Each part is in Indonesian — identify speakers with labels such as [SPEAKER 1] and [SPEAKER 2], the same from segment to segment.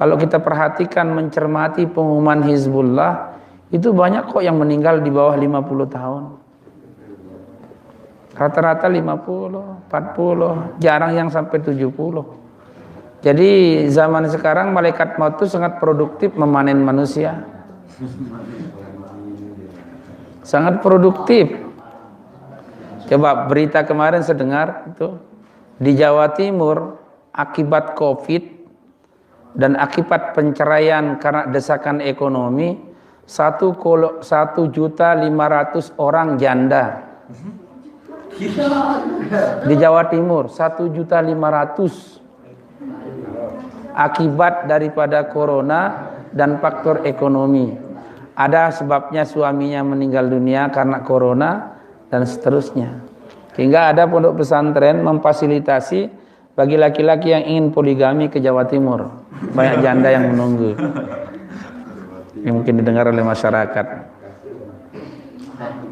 [SPEAKER 1] Kalau kita perhatikan, mencermati pengumuman Hizbullah, itu banyak kok yang meninggal di bawah 50 tahun. Rata-rata 50, 40, jarang yang sampai 70. Jadi zaman sekarang malaikat maut itu sangat produktif memanen manusia. Sangat produktif. Coba berita kemarin saya dengar itu di Jawa Timur akibat Covid dan akibat penceraian karena desakan ekonomi 1.500.000 orang janda. Di Jawa Timur 1.500.000 akibat daripada corona dan faktor ekonomi. Ada sebabnya suaminya meninggal dunia karena corona dan seterusnya. Hingga ada pondok pesantren memfasilitasi bagi laki-laki yang ingin poligami ke Jawa Timur. Banyak janda yang menunggu. Yang mungkin didengar oleh masyarakat.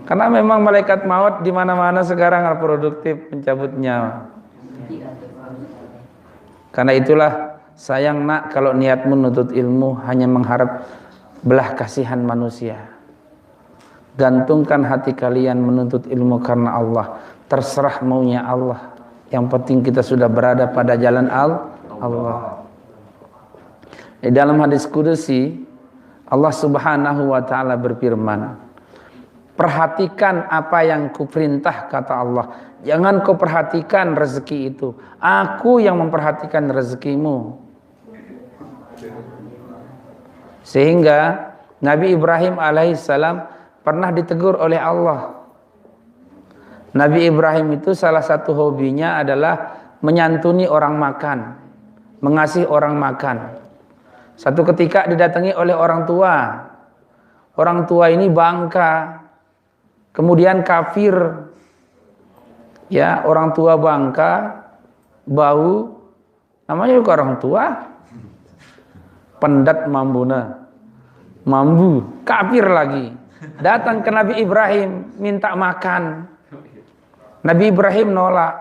[SPEAKER 1] Karena memang malaikat maut di mana-mana sekarang produktif mencabut nyawa. Karena itulah sayang nak kalau niat menuntut ilmu hanya mengharap belah kasihan manusia. Gantungkan hati kalian menuntut ilmu karena Allah. Terserah maunya Allah. Yang penting kita sudah berada pada jalan Allah. Di dalam hadis kudusi Allah Subhanahu wa taala berfirman, perhatikan apa yang kuperintah, kata Allah. Jangan kau perhatikan rezeki itu. Aku yang memperhatikan rezekimu. Sehingga Nabi Ibrahim alaihissalam pernah ditegur oleh Allah. Nabi Ibrahim itu salah satu hobinya adalah menyantuni orang makan, mengasihi orang makan. Satu ketika didatangi oleh orang tua. Orang tua ini bangka, kemudian kafir. Ya, orang tua bangka, bau, namanya juga orang tua. Pendat mambuna, mambu, kafir lagi. Datang ke Nabi Ibrahim minta makan. Nabi Ibrahim nolak,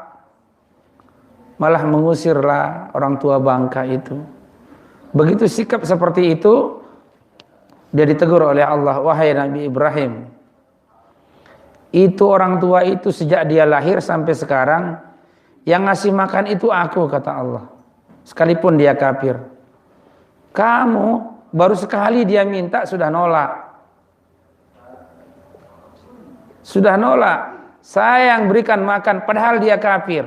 [SPEAKER 1] malah mengusirlah orang tua bangka itu. Begitu sikap seperti itu, dia ditegur oleh Allah, wahai Nabi Ibrahim, itu orang tua itu sejak dia lahir sampai sekarang yang ngasih makan itu aku, kata Allah, sekalipun dia kafir. Kamu baru sekali dia minta sudah nolak. Sudah nolak. Saya yang berikan makan padahal dia kafir.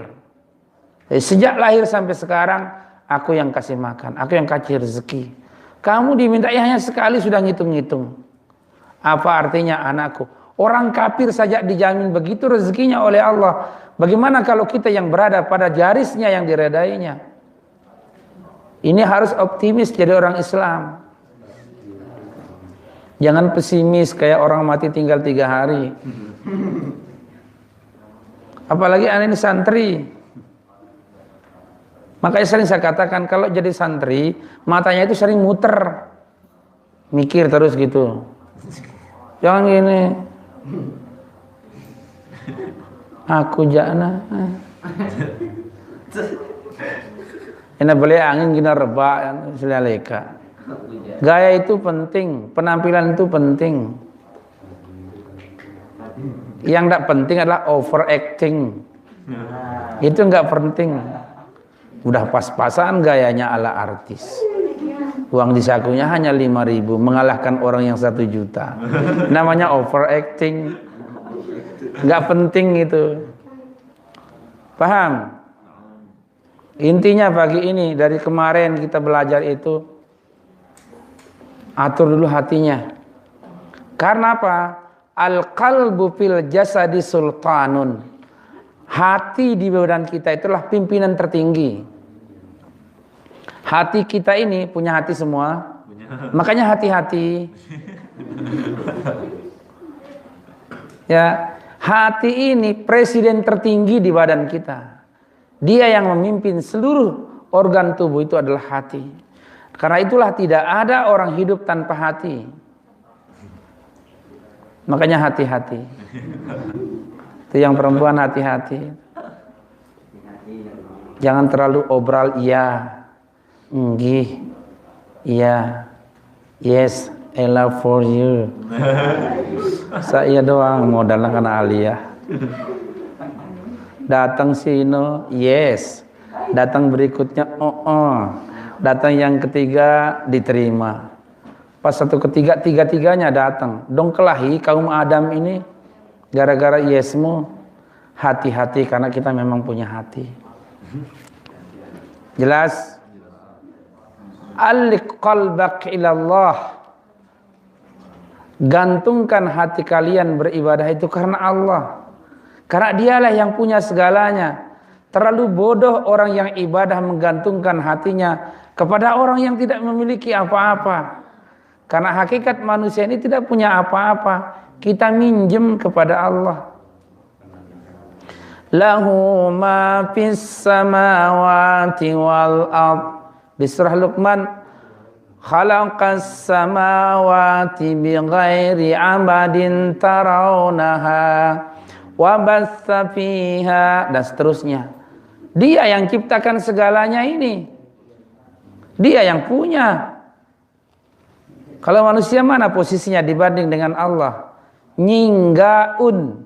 [SPEAKER 1] Sejak lahir sampai sekarang aku yang kasih makan, aku yang kasih rezeki. Kamu diminta hanya sekali sudah ngitung-ngitung. Apa artinya anakku? Orang kafir saja dijamin begitu rezekinya oleh Allah. Bagaimana kalau kita yang berada pada garisnya yang diredainya? Ini harus optimis jadi orang Islam. Jangan pesimis kayak orang mati tinggal 3 hari. Apalagi anak ini santri. Makanya sering saya katakan kalau jadi santri matanya itu sering muter, mikir terus gitu. Jangan gini. Aku jana. Ini boleh angin gina reba selaleka. Gaya itu penting, penampilan itu penting. Yang tidak penting adalah overacting. Itu nggak penting. Udah pas-pasan gayanya ala artis. Uang di sakunya hanya 5.000, mengalahkan orang yang 1 juta. Namanya overacting. Nggak penting itu. Paham? Intinya pagi ini dari kemarin kita belajar itu, atur dulu hatinya. Karena apa? Al-qalbu fil jasadi sultanun. Hati di badan kita itulah pimpinan tertinggi. Hati kita ini punya hati semua. Makanya hati-hati. Ya, hati ini presiden tertinggi di badan kita. Dia yang memimpin seluruh organ tubuh itu adalah hati. Karena itulah tidak ada orang hidup tanpa hati. Makanya hati-hati. Itu yang perempuan hati-hati. Jangan terlalu obral iya. Nggih. Iya. Yes, I love for you. Saya doang modalnya karena Aliyah. Datang sino, yes. Datang berikutnya, Datang yang ketiga diterima. Pas satu ketiga, tiga-tiganya datang. Dong kelahi kaum Adam ini gara-gara yesmu. Hati-hati karena kita memang punya hati. Jelas? Alliq qalbak ilallah. Gantungkan hati kalian beribadah itu karena Allah. Karena dialah yang punya segalanya. Terlalu bodoh orang yang ibadah menggantungkan hatinya kepada orang yang tidak memiliki apa-apa. Karena hakikat manusia ini tidak punya apa-apa. Kita minjem kepada Allah. Lahu ma fis samawati wal ard. Di surah Luqman, khalaqas samawati bighairi amadin tarawnaha wa bassa fiha, dan seterusnya. Dia yang ciptakan segalanya ini. Dia yang punya. Kalau manusia mana posisinya dibanding dengan Allah? Nyinggaun.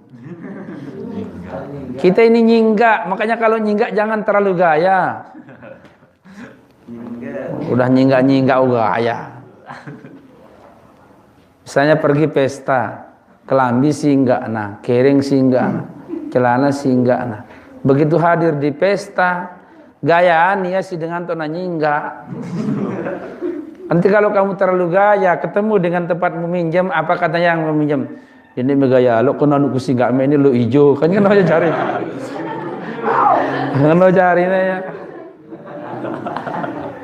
[SPEAKER 1] Kita ini nyingga, makanya kalau nyingga jangan terlalu gaya. Udah nyingga gaya. Misalnya pergi pesta, kelambi sih enggak nah, kering sih enggak nah, celana sih enggak nah. Begitu hadir di pesta, gayaan ya sih dengan tona nyingga. Nanti kalau kamu terlalu gaya, ketemu dengan tempat meminjam, apa katanya yang meminjam? Ini megaya, lo kena nuku sih enggak, ini lo hijau, kan aja cari. Kan cari ya.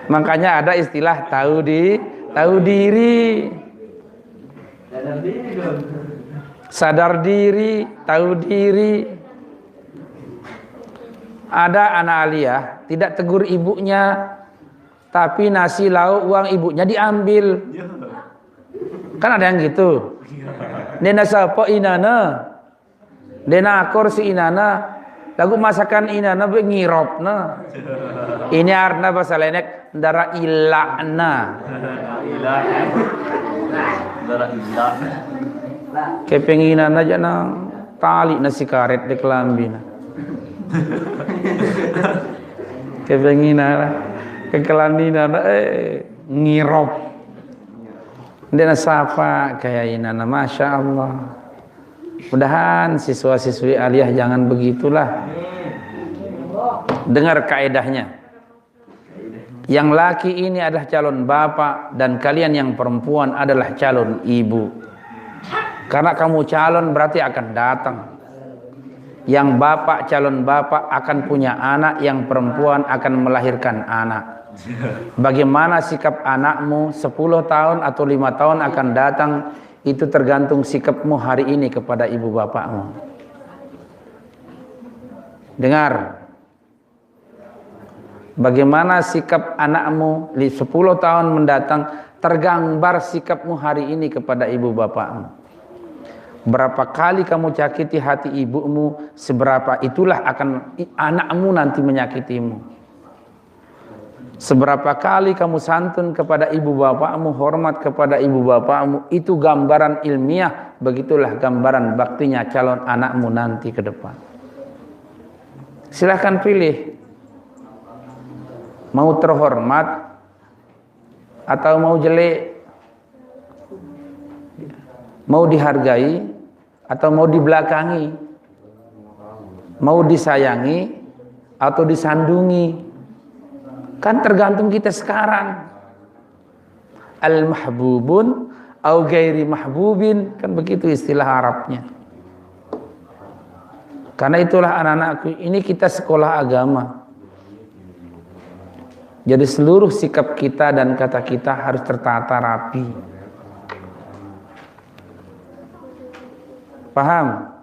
[SPEAKER 1] Makanya ada istilah tahu diri. Sadar diri, tahu diri. Ada anak Aliyah tidak tegur ibunya, tapi nasi lauk uang ibunya diambil. Kan ada yang gitu. Dena sapa inana, dena akor si inana, lagu masakan inana be ngiropna. Ini arna bahasa lenek dara ilana. Dara ila. Kepenginan aja nang tali nasi karet di kelambina. Kepenginan kekelaninan ngirop. Dia sapa kayak inana, masya Allah. Mudahan siswa-siswi Aliyah jangan begitulah. Dengar kaedahnya. Yang laki ini adalah calon bapak dan kalian yang perempuan adalah calon ibu. Karena kamu calon berarti akan datang. Yang bapak calon bapak akan punya anak, yang perempuan akan melahirkan anak. Bagaimana sikap anakmu 10 tahun atau 5 tahun akan datang, itu tergantung sikapmu hari ini kepada ibu bapakmu. Dengar. Bagaimana sikap anakmu 10 tahun mendatang, tergambar sikapmu hari ini kepada ibu bapakmu. Berapa kali kamu cakiti hati ibumu, seberapa itulah akan anakmu nanti menyakitimu. Seberapa kali kamu santun kepada ibu bapakmu, hormat kepada ibu bapakmu, itu gambaran ilmiah. Begitulah gambaran baktinya calon anakmu nanti ke depan. Silahkan pilih. Mau terhormat atau mau jelek, mau dihargai atau mau dibelakangi, mau disayangi atau disandungi, kan tergantung kita sekarang. Al-mahbubun au ghairi mahbubin, kan begitu istilah Arabnya. Karena itulah anak-anakku, ini kita sekolah agama. Jadi seluruh sikap kita dan kata kita harus tertata rapi. Paham?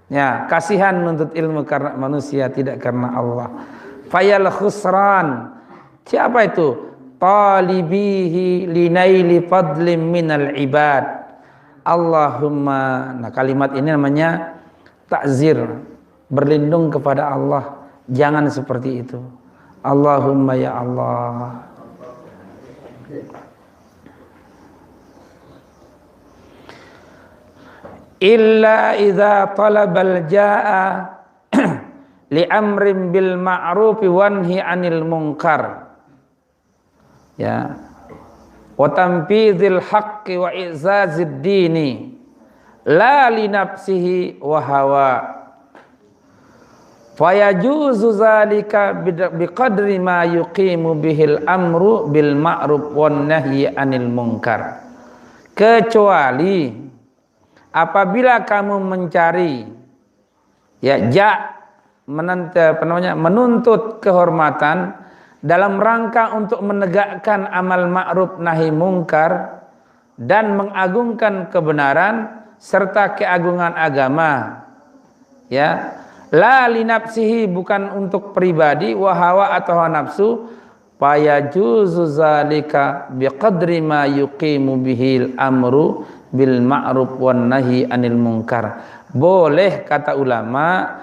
[SPEAKER 1] Ya, kasihan menuntut ilmu karena manusia, tidak karena Allah. Fayal khusran. Siapa itu? Talibihi linaili fadlim minal ibad. Allahumma. Nah, kalimat ini namanya takzir, berlindung kepada Allah. Jangan seperti itu. Allahumma ya Allah, Illa idza talabal jaa li amrin bil ma'ruf wanhi 'anil munkar. Ya. Wa tanfizil haqqi wa izazid dini la li nafsihi wa hawa. Fayajuzu zalika biqadri ma yuqimu bihil amru bil ma'ruf wan nahyi 'anil munkar. Kecuali apabila kamu mencari menuntut kehormatan dalam rangka untuk menegakkan amal ma'ruf nahi mungkar dan mengagungkan kebenaran serta keagungan agama, ya, la li nafsihi, bukan untuk pribadi, wa hawa atau hawa nafsu, fayajuzu zalika biqadri ma yuqimu bihil amru bil ma'ruf wan nahi anil munkar. Boleh, kata ulama,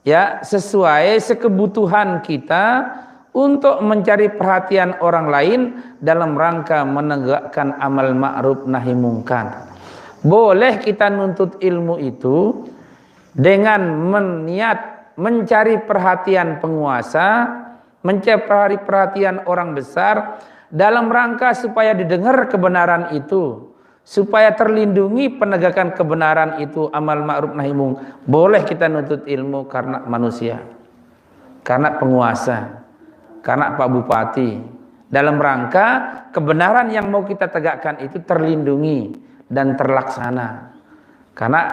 [SPEAKER 1] ya, sesuai sekebutuhan kita untuk mencari perhatian orang lain dalam rangka menegakkan amal ma'ruf nahi munkar. Boleh kita nuntut ilmu itu dengan meniat mencari perhatian penguasa, mencari perhatian orang besar dalam rangka supaya didengar kebenaran itu, supaya terlindungi penegakan kebenaran itu, amal ma'ruf nahi munkar. Boleh kita nuntut ilmu karena manusia, karena penguasa, karena Pak Bupati, dalam rangka kebenaran yang mau kita tegakkan itu terlindungi dan terlaksana. Karena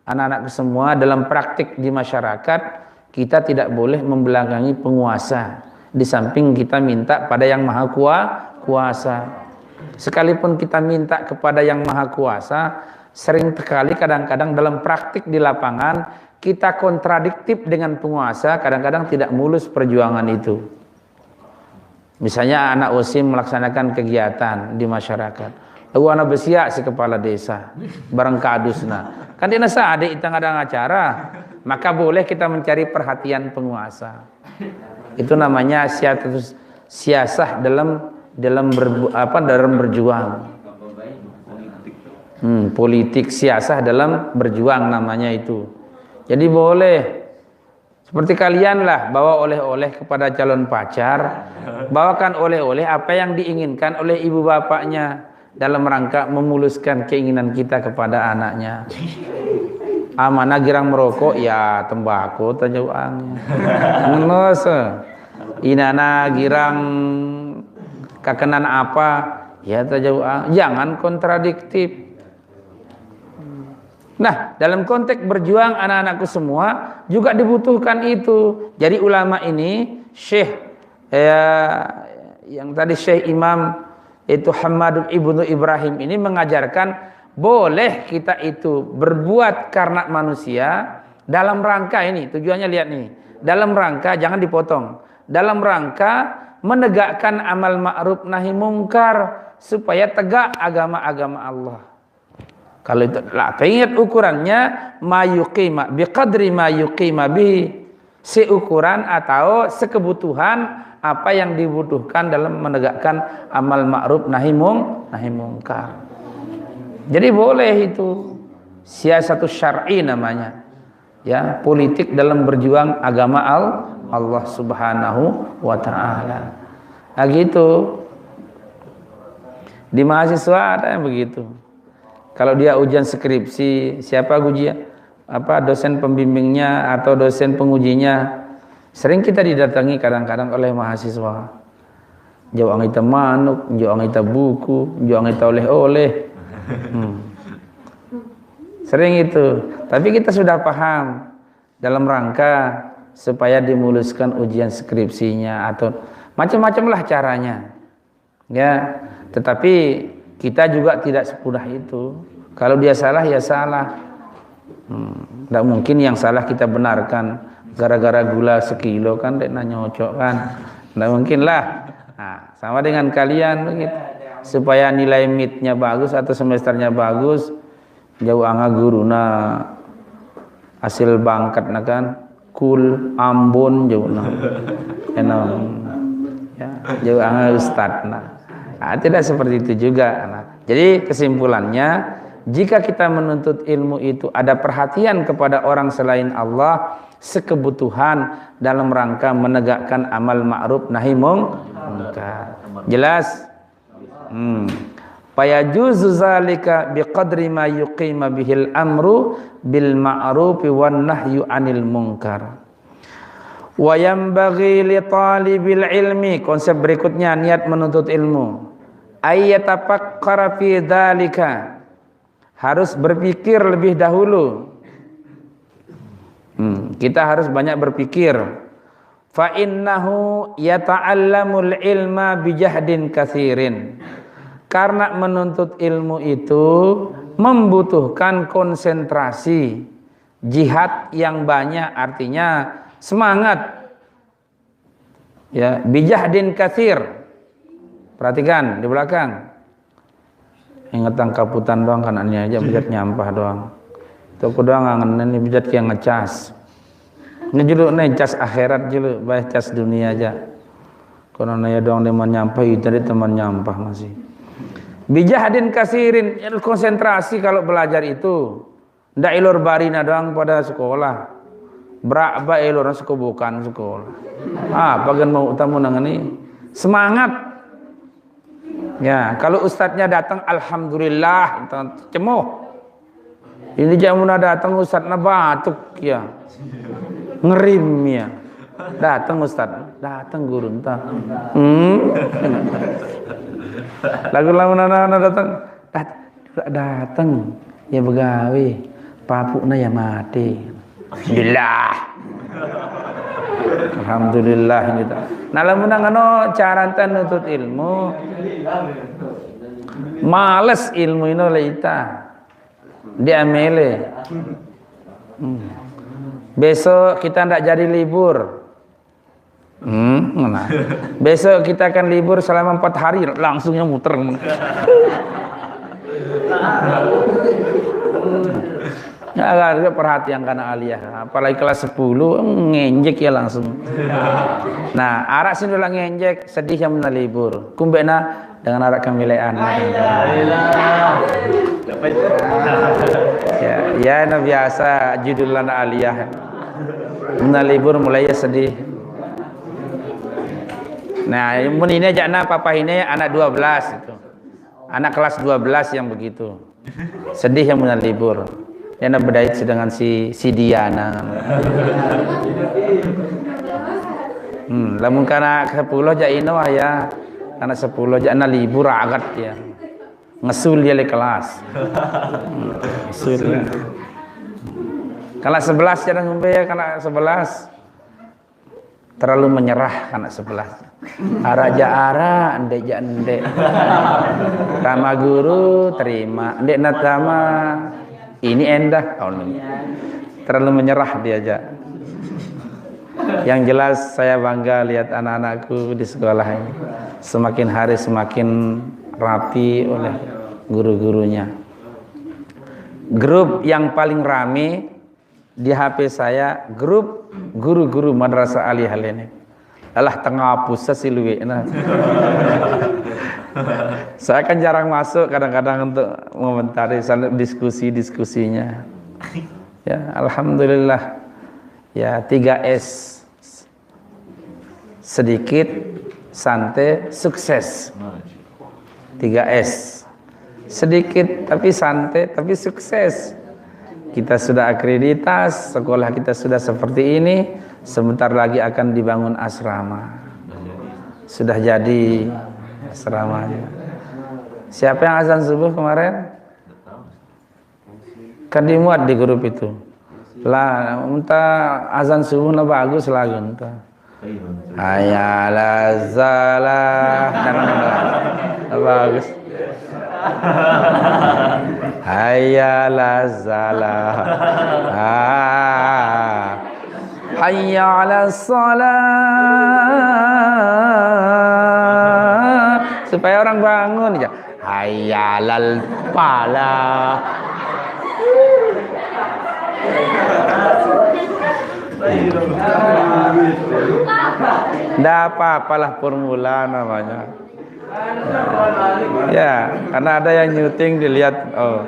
[SPEAKER 1] anak-anakku semua, dalam praktik di masyarakat kita tidak boleh membelakangi penguasa, di samping kita minta pada yang maha kuasa. Sekalipun kita minta kepada yang maha kuasa, sering sekali kadang-kadang dalam praktik di lapangan kita kontradiktif dengan penguasa, kadang-kadang tidak mulus perjuangan itu. Misalnya anak OSIM melaksanakan kegiatan di masyarakat, lalu anak besiak si kepala desa bareng kadusna, kan dia nasa adik kita ada acara, maka boleh kita mencari perhatian penguasa. Itu namanya siasah dalam berjuang. Politik siasah dalam berjuang namanya itu. Jadi boleh. Seperti kalian lah bawa oleh-oleh kepada calon pacar, bawakan oleh-oleh apa yang diinginkan oleh ibu bapaknya dalam rangka memuluskan keinginan kita kepada anaknya. Amanah girang merokok, ya tembakau tajauangnya. Ngenos. Inana girang kakenan apa, ya tajauang. Jangan kontradiktif. Nah, dalam konteks berjuang anak-anakku semua juga dibutuhkan itu. Jadi ulama ini, Syekh yang tadi Syekh Imam itu Hamad ibnu Ibrahim ini mengajarkan boleh kita itu berbuat karena manusia dalam rangka ini, tujuannya lihat nih, dalam rangka, jangan dipotong, dalam rangka menegakkan amal ma'ruf nahi mungkar supaya tegak agama-agama Allah. Kalau itu lah, ingat ukurannya mayuqima biqadri mayuqima bi, seukuran atau sekebutuhan apa yang dibutuhkan dalam menegakkan amal ma'ruf nahi mungkar. Jadi boleh itu siasatus syar'i namanya. Ya, politik dalam berjuang agama Allah Subhanahu wa taala. Nah gitu. Di mahasiswa ada yang begitu. Kalau dia ujian skripsi, siapa ujian? Dosen pembimbingnya atau dosen pengujinya? Sering kita didatangi kadang-kadang oleh mahasiswa. Jauh angita manuk, jauh angita buku, jauh angita oleh-oleh. Sering itu. Tapi kita sudah paham dalam rangka supaya dimuluskan ujian skripsinya atau macam-macam lah caranya. Ya, tetapi kita juga tidak semudah itu. Kalau dia salah, ya salah. Tidak mungkin yang salah kita benarkan gara-gara gula sekilo kan, tidak nyocok kan. Tidak mungkin lah. Nah, sama dengan kalian begitu. Supaya nilai midnya bagus atau semesternya bagus, jauh anga guruna hasil bangkat na kan, kul Ambon jauh na. Ya, jauh anga ustad na. Tidak seperti itu juga. Nah, jadi kesimpulannya, jika kita menuntut ilmu itu ada perhatian kepada orang selain Allah, sekebutuhan dalam rangka menegakkan amal ma'ruf nahi mungkar. Jelas? Fayajuzu zalika biqadri ma yuqima bihil amru bil ma'rufi wan nahyu 'anil munkar. Wa yanbaghi li talibil ilmi, konsep berikutnya niat menuntut ilmu, ayyatafakkara fi dzalika, harus berpikir lebih dahulu. Kita harus banyak berpikir. Fa innahu yata'allamul ilma bijahdin katsirin, karena menuntut ilmu itu membutuhkan konsentrasi, jihad yang banyak, artinya semangat. Ya, bijahdin katsir. Perhatikan di belakang. Ingatan kaputan doang kan ini aja bijat nyampah doang. Toko doang ngangen ini bijat yang ngecas. Ngejuluk nih cas akhirat julu, baik cas dunia aja. Kono naya doang teman nyampah itu tadi teman nyampah masih. Bijahdin katsirin, konsentrasi kalau belajar itu. Ndak ilur barina doang pada sekolah. Berapa ilur bukan sekolah. Bagian mau utamu nang ini semangat. Ya, kalau ustadznya datang alhamdulillah cemoh. Ini jamuna datang ustadznya batuk ya. Ngerim ya. Datang ustadz, datang guru entah. Lagu-lagu nana datang ya begawe, papukna ya mati. Alhamdulillah. Alhamdulillah gitu. Nah lamun ngono cara nutut ilmu. Males ilmu ini leita. Diamele. Besok kita ndak jadi libur. Nah. Besok kita akan libur selama 4 hari, langsungnya muter. Ya kan perhatian karena aliyah, apalagi kelas 10 ngenjek ya langsung. Nah, arak sing ulah ngenjek sedih yang mena libur. Kumbena dengan arak kamilean. Ya nah biasa judulan aliyah. Mena libur mulai sedih. Nah, mun ini aja papa ini anak 12 itu. Anak kelas 12 yang begitu. Sedih yang mena libur. Dia nak berdait dengan si Diana. Lamun kana 10 ja ino ya. Kana 10 ja na libur agat ya. Ngesul dia le kelas. Ngesul. Kana 11 jangan ngombe ya kana 11. Terlalu menyerah kana 11. Araja ara ande ja ande. Tama guru terima. Ande natama ini endah terlalu menyerah dia aja. Yang jelas saya bangga lihat anak-anakku di sekolah ini semakin hari semakin rapi oleh guru-gurunya. Grup yang paling rame di HP saya grup guru-guru madrasah aliyah ini. Alah tengah pusat si luwe. Saya kan jarang masuk kadang-kadang untuk mengomentari diskusinya. Ya, alhamdulillah. Ya, 3S. Sedikit, santai, sukses. 3S. Sedikit tapi santai tapi sukses. Kita sudah akreditas, sekolah kita sudah seperti ini, sebentar lagi akan dibangun asrama. Sudah jadi asramanya. Siapa yang azan subuh kemarin? Kan dimuat di grup itu. Lah, entah azan subuh na bagus lagu entah. Hayala zalah. Bagus. Hayala zalah. Hayya 'alas shalah. Supaya orang bangun aja. Hayyalal falah. Nggak apa-apalah formula namanya. Ya, karena ada yang nyuting dilihat, oh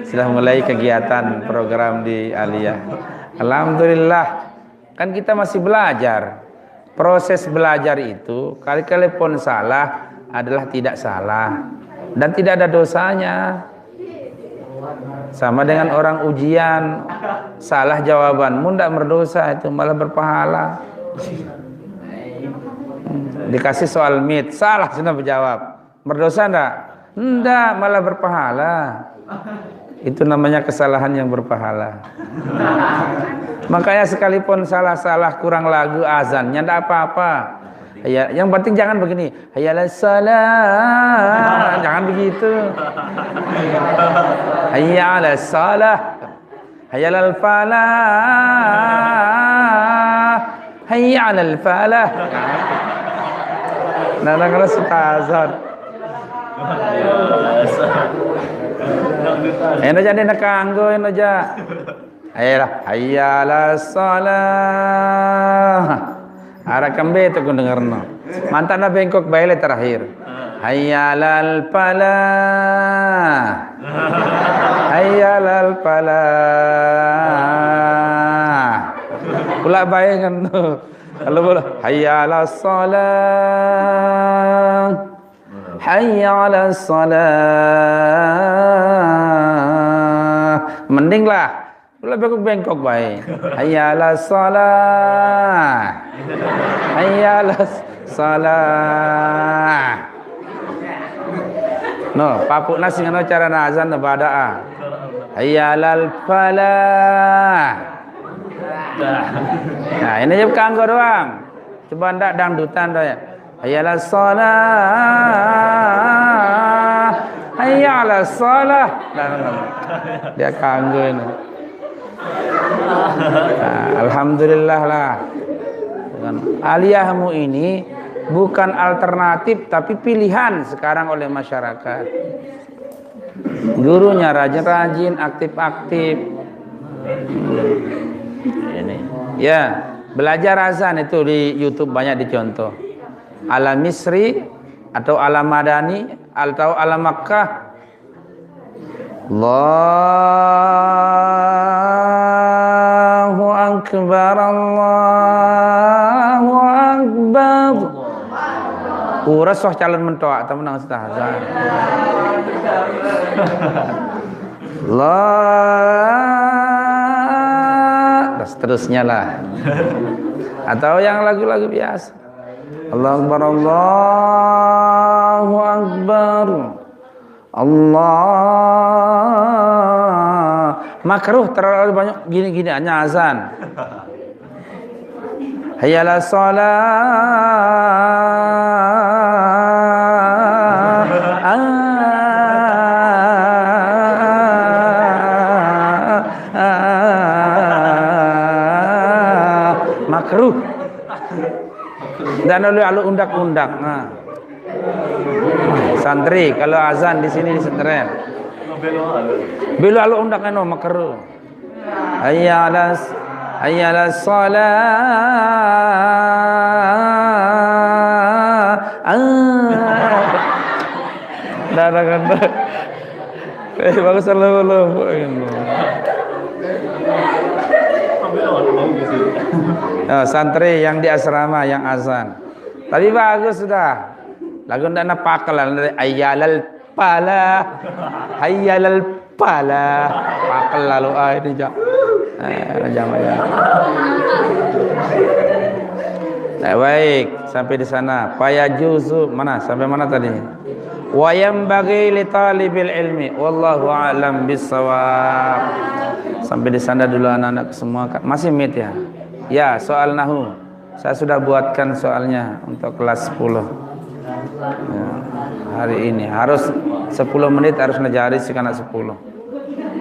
[SPEAKER 1] sudah mulai kegiatan program di Aliyah. Alhamdulillah, kan kita masih belajar. Proses belajar itu kali-kali pun salah adalah tidak salah dan tidak ada dosanya. Sama dengan orang ujian, salah jawabanmu tidak berdosa, itu malah berpahala. Dikasih soal mit, salah sudah menjawab, berdosa enggak? Enggak, malah berpahala. Itu namanya kesalahan yang berpahala. Makanya sekalipun salah-salah kurang lagu azannya enggak apa-apa. Ya, yang penting jangan begini, hayalas salah, jangan begitu. Hayalas salah, hayalal falah, hayalal falah. Nah, kalau ustazan. Eno jadi nak kanggo eno ja. Ayolah, hayyalas salah. Ara kambe tu dengarno. Mantana bengkok baile terakhir. Hayyalal falah. Hayyalal falah. Pula bae kan tu. Kalau boleh hayyalas salah. Hayyalas salah. Mendinglah pula bengkok baik. Hayyalas salah. Hayyalas salah. No, papuk nasi ngono cara azan badaa. Hayyalal falah. Nah, ini je kanggo doang. Coba ndak dangdutan dah ya. Hayyalas salah. Hayyalas salah. Dia kanggo ini. Nah, alhamdulillah lah. Aliyahmu ini bukan alternatif tapi pilihan sekarang oleh masyarakat. Gurunya rajin-rajin, aktif-aktif. Ini. Ya, belajar azan itu di YouTube banyak dicontoh. Ala Misri atau ala Madani atau ala Makkah. Allahu Akbar, Allahu Akbar. Uras soh calon mentoak tamu nang azan. Allah, seterusnya lah. Atau yang lagu-lagu biasa. Allahu Akbar, Allahu Akbar. Allah, makruh terlalu banyak gini-gini hanya azan. Hayyalas salah. Makruh. Dan oleh alu undak-undak. Nah. Santri kalau azan di sini di sentren. Belo alu undak eno makruh. Hayyalas salah. Darangan. Bagus sallallahu. Oh, santri yang di asrama yang azan. Tapi bagus sudah. Lagu ndak pakalan dari ayyalal pala. Hayyalal pala. Pakal lalu ini jak. Jamaya. Nah, baik, sampai di sana. Paya juzu mana? Sampai mana tadi? Wa yanbaghi li talibil ilmi wallahu a'lam bissawab. Sampai di sana dulu anak-anak semua. Masih meet ya? Ya, soal nahwu. Saya sudah buatkan soalnya untuk kelas 10. Ya, hari ini harus 10 menit harus ngejari sih anak 10.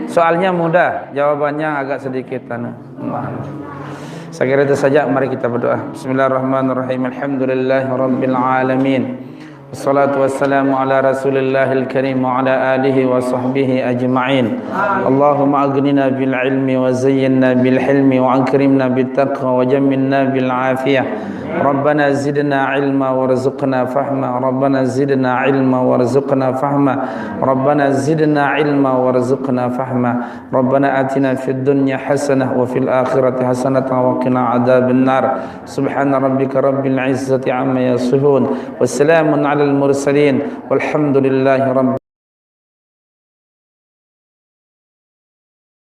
[SPEAKER 1] Soalnya mudah, jawabannya agak sedikit Saya kira itu saja, mari kita berdoa. Bismillahirrahmanirrahim. Alhamdulillahirabbil alamin. Wassalatu wassalamu ala Rasulillahil karim wa ala alihi wa sahbihi ajma'in. Allahumma aghnina bil ilmi wa zayyinna bil hilmi wa akrimna bit taqwa wa jammilna bil afiyah. Rabbana zidna ilma warzuqna fahma. Rabbana zidna ilma warzuqna fahma. Rabbana zidna ilma warzuqna fahma. Rabbana atina fid dunya hasanah wa fil akhirati hasanah wa qina adzaban nar. Subhana rabbika rabbil izzati amma yasifun. Wassalamun ala al mursalin walhamdulillahi rabbil